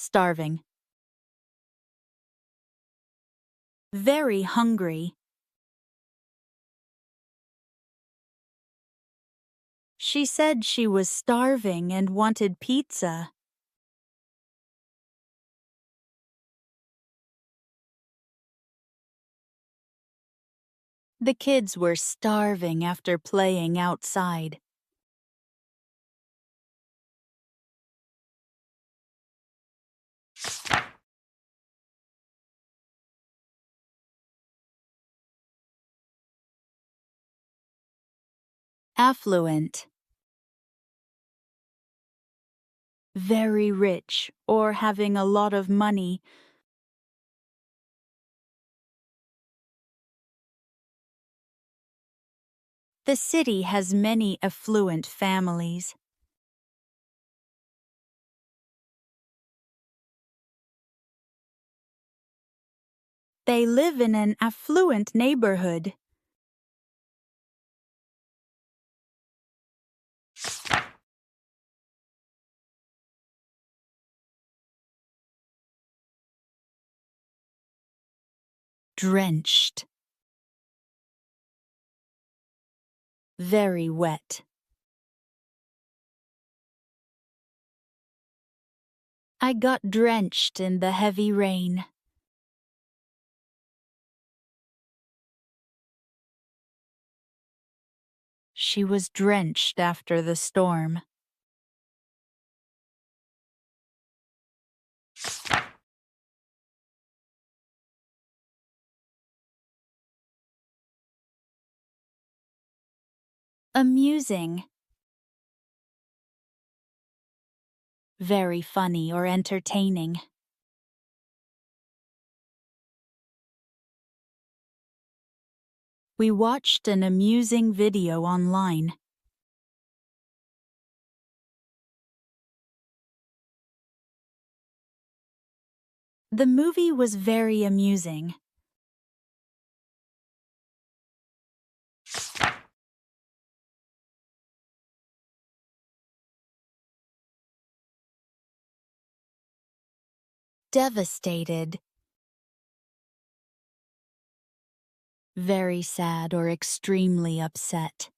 starving. Very hungry. She said she was starving and wanted pizza. The kids were starving after playing outside. Affluent. Very rich or having a lot of money. The city has many affluent families. They live in an affluent neighborhood. Drenched. Very wet. I got drenched in the heavy rain. She was drenched after the storm. Amusing. Very funny or entertaining. We watched an amusing video online. The movie was very amusing. Devastated. Very sad or extremely upset.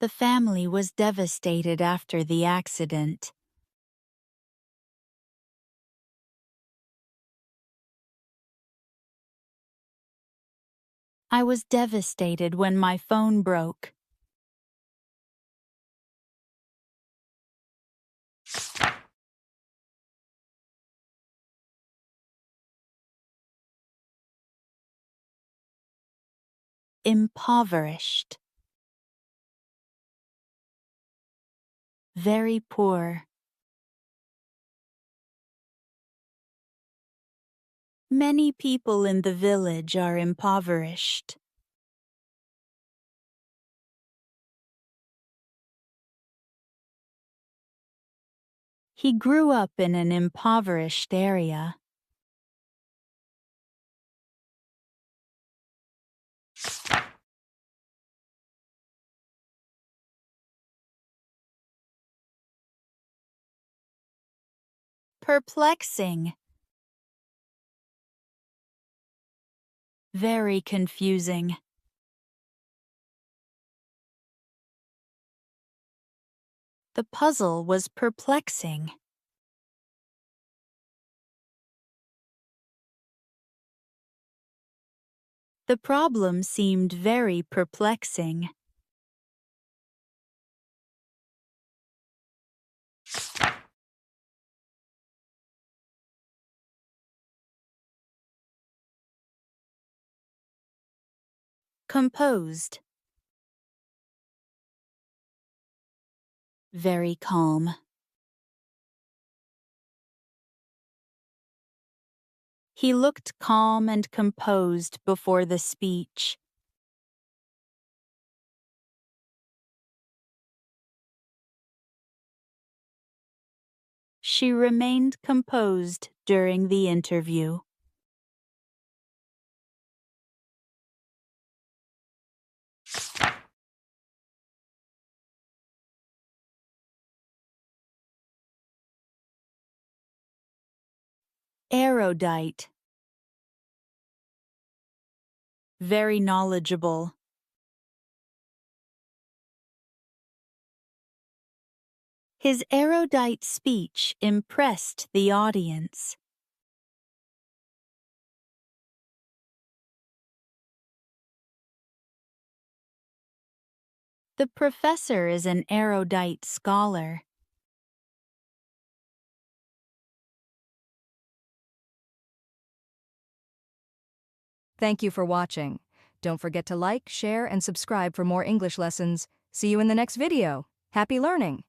The family was devastated after the accident. I was devastated when my phone broke. Impoverished. Very poor. Many people in the village are impoverished. He grew up in an impoverished area. Perplexing. Very confusing. The puzzle was perplexing. The problem seemed very perplexing. Composed. Very calm. He looked calm and composed before the speech. She remained composed during the interview. Erudite. Very knowledgeable. His erudite speech impressed the audience. The professor is an erudite scholar. Thank you for watching. Don't forget to like, share, and subscribe for more English lessons. See you in the next video. Happy learning!